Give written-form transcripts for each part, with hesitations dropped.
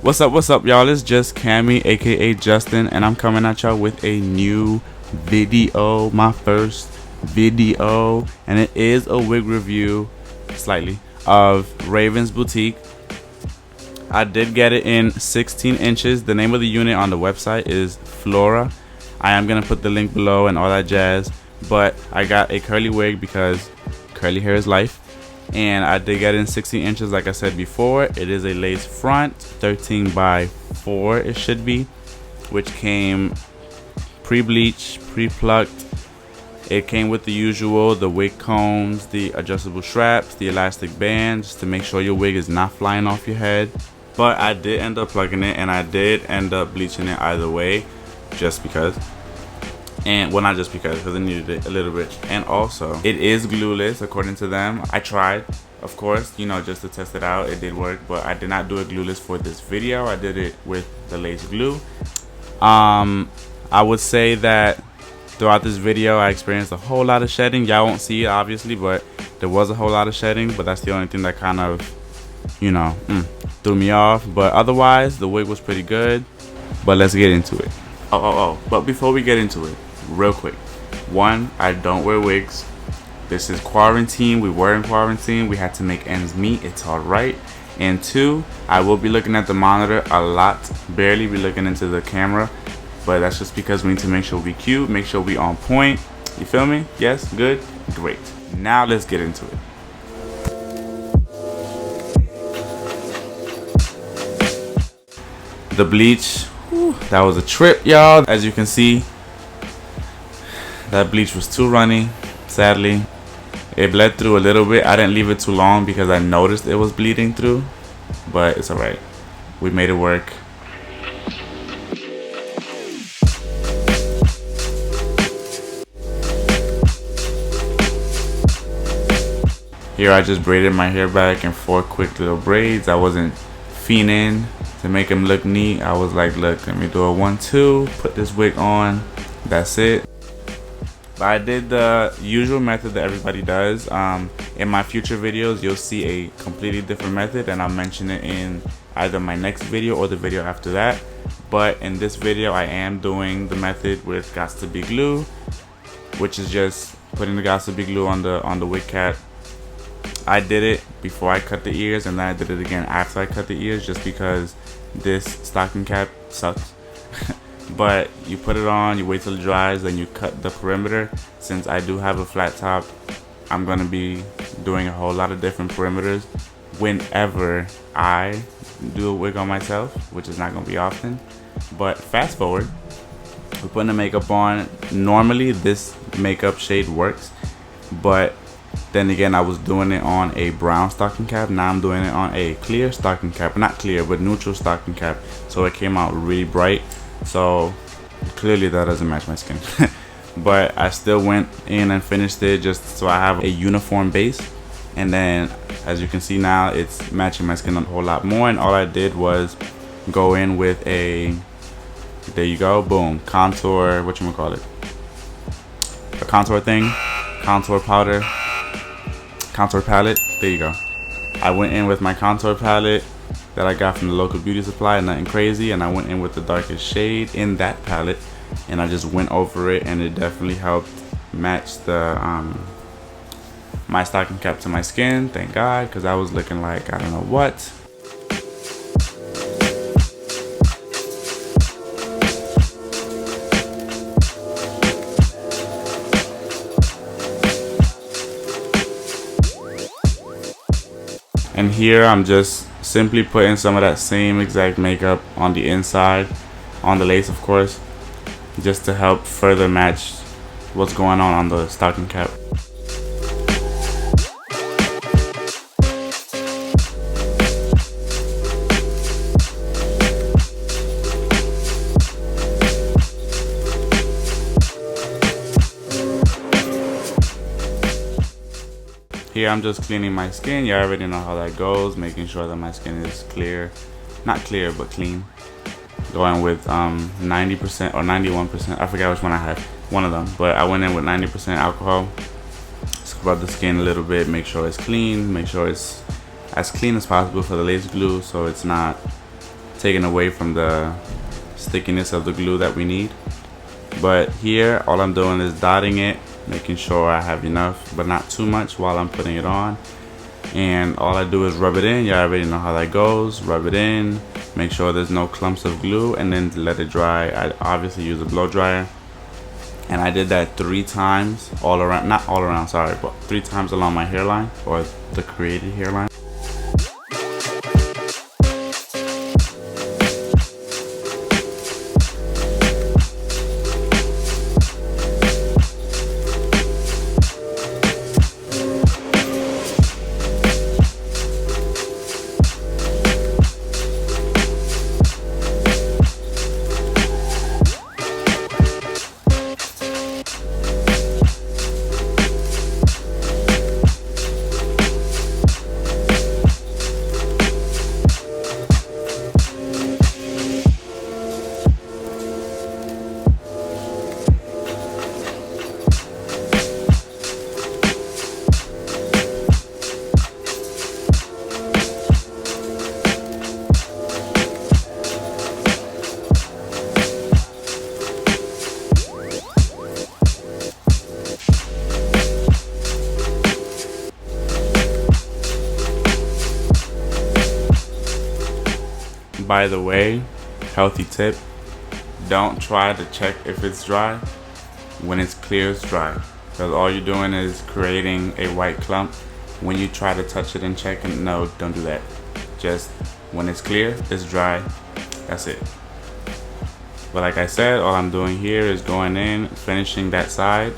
What's up, y'all? It's Justcami, aka Justin, and I'm coming at y'all with a new video, my first video, and it is a wig review, slightly, of Rayvens Boutique. I did get it in 16 inches. The name of the unit on the website is Flora. I am gonna put the link below and all that jazz, but I got a curly wig because curly hair is life. And I did get it in 16 inches, like I said before. It is a lace front, 13 by 4 it should be, which came pre-bleach, pre-plucked. It came with the usual, the wig combs, the adjustable straps, the elastic band, just to make sure your wig is not flying off your head. But I did end up plugging it, and I did end up bleaching it either way, just because. And well, not just because I needed it a little bit. And also, it is glueless according to them. I tried, of course, you know, just to test it out. It did work, but I did not do it glueless for this video. I did it with the lace glue. I would say that throughout this video I experienced a whole lot of shedding. Y'all won't see it obviously, but there was a whole lot of shedding. But that's the only thing that kind of, you know, threw me off. But otherwise, the wig was pretty good. But let's get into it. But before we get into it, real quick, one, I don't wear wigs. This is quarantine. We were in quarantine. We had to make ends meet. It's all right. And two, I will be looking at the monitor a lot, barely be looking into the camera, but that's just because we need to make sure we cute, make sure we on point. You feel me? Yes? Good? Great. Now let's get into it. The bleach, whew, that was a trip, y'all. As you can see, that bleach was too runny, sadly. It bled through a little bit. I didn't leave it too long because I noticed it was bleeding through, but it's all right. We made it work. Here I just braided my hair back in 4 quick little braids. I wasn't fiending to make them look neat. I was like, look, let me do a 1-2, put this wig on, that's it. But I did the usual method that everybody does. In my future videos, you'll see a completely different method, and I'll mention it in either my next video or the video after that. But in this video, I am doing the method with Got to Be glue, which is just putting the Got to Be glue on the wig cap. I did it before I cut the ears, and then I did it again after I cut the ears, just because this stocking cap sucks. But you put it on, you wait till it dries, then you cut the perimeter. Since I do have a flat top, I'm gonna be doing a whole lot of different perimeters whenever I do a wig on myself, which is not gonna be often. But fast forward, we're putting the makeup on. Normally this makeup shade works, but then again, I was doing it on a brown stocking cap. Now I'm doing it on a clear stocking cap. Not clear, but neutral stocking cap. So it came out really bright. So clearly that doesn't match my skin. But I still went in and finished it just so I have a uniform base. And then as you can see now, it's matching my skin a whole lot more. And all I did was go in with a, there you go, boom, contour, whatchamacallit, a contour thing, contour powder, contour palette. There you go. I went in with my contour palette that I got from the local beauty supply, nothing crazy, and I went in with the darkest shade in that palette, and I just went over it, and it definitely helped match the my stocking cap to my skin. Thank God, because I was looking like I don't know what. And here I'm just simply putting some of that same exact makeup on the inside, on the lace of course, just to help further match what's going on the stocking cap. Here I'm just cleaning my skin. You already know how that goes, making sure that my skin is clear, not clear but clean. Going with 90% or 91%, I forgot which one I had, one of them, but I went in with 90% alcohol. Scrub the skin a little bit, make sure it's clean, make sure it's as clean as possible for the lace glue so it's not taking away from the stickiness of the glue that we need. But here, all I'm doing is dotting it, making sure I have enough, but not too much while I'm putting it on. And all I do is rub it in. Y'all already know how that goes. Rub it in, make sure there's no clumps of glue, and then let it dry. I obviously use a blow dryer. And I did that 3 times all around, not all around, sorry, but 3 times along my hairline, or the created hairline. By the way, healthy tip, don't try to check if it's dry when it's clear it's dry, because all you're doing is creating a white clump when you try to touch it and check. And no, don't do that. Just when it's clear, it's dry, that's it. But like I said, all I'm doing here is going in, finishing that side,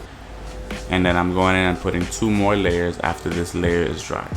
and then I'm going in and putting 2 more layers after this layer is dry.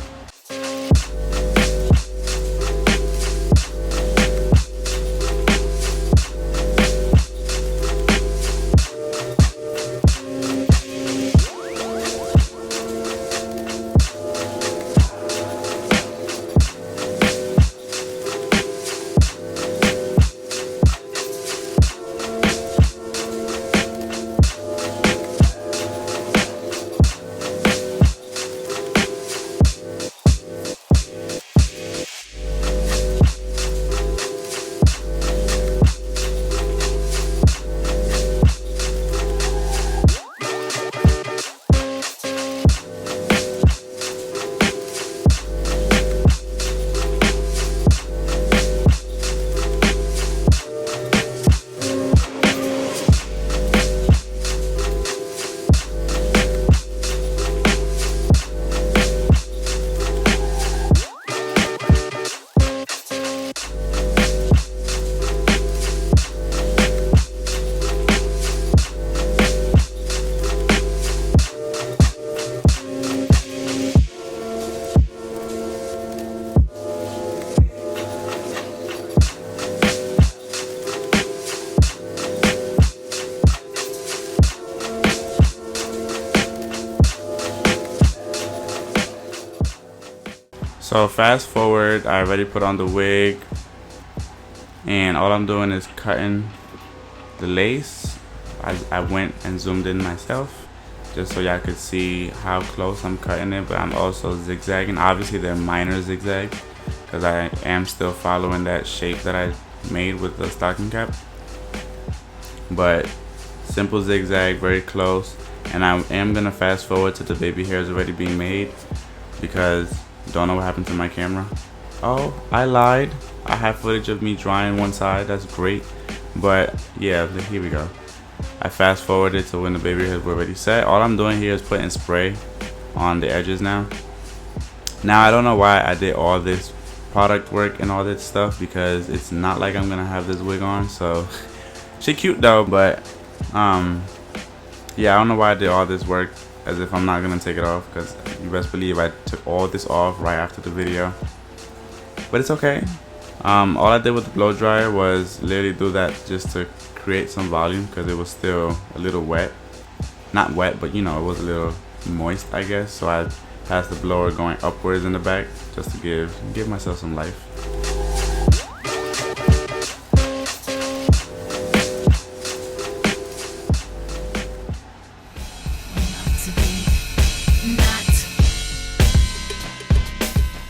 So fast forward, I already put on the wig, and all I'm doing is cutting the lace. I went and zoomed in myself just so y'all could see how close I'm cutting it, but I'm also zigzagging. Obviously they're minor zigzags because I am still following that shape that I made with the stocking cap, but simple zigzag, very close. And I am gonna fast forward to the baby hairs already being made because don't know what happened to my camera. Oh, I lied. I have footage of me drying one side. That's great. But yeah, here we go. I fast forwarded to when the baby hairs were already set. All I'm doing here is putting spray on the edges now. Now I don't know why I did all this product work and all this stuff, because it's not like I'm gonna have this wig on. So she cute though, but yeah, I don't know why I did all this work as if I'm not gonna take it off, because you best believe I took all this off right after the video. But it's okay. All I did with the blow dryer was literally do that just to create some volume, because it was still a little wet. Not wet, but you know, it was a little moist, I guess. So I passed the blower going upwards in the back just to give myself some life.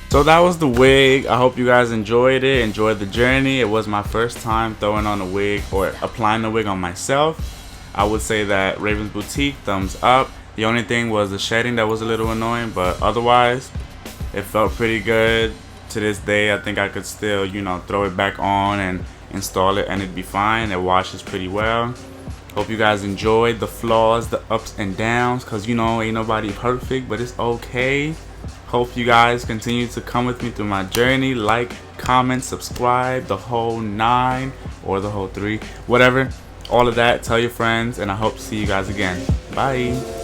So that was the wig. I hope you guys enjoyed it, enjoyed the journey. It was my first time throwing on a wig or applying the wig on myself. I would say that Rayvens Boutique, thumbs up. The only thing was the shedding that was a little annoying, but otherwise it felt pretty good. To this day, I think I could still, you know, throw it back on and install it and it'd be fine. It washes pretty well. Hope you guys enjoyed the flaws, the ups and downs, cause you know ain't nobody perfect, but it's okay. Hope you guys continue to come with me through my journey. Like, comment, subscribe, the whole 9 or the whole 3, whatever. All of that. Tell your friends, and I hope to see you guys again. Bye.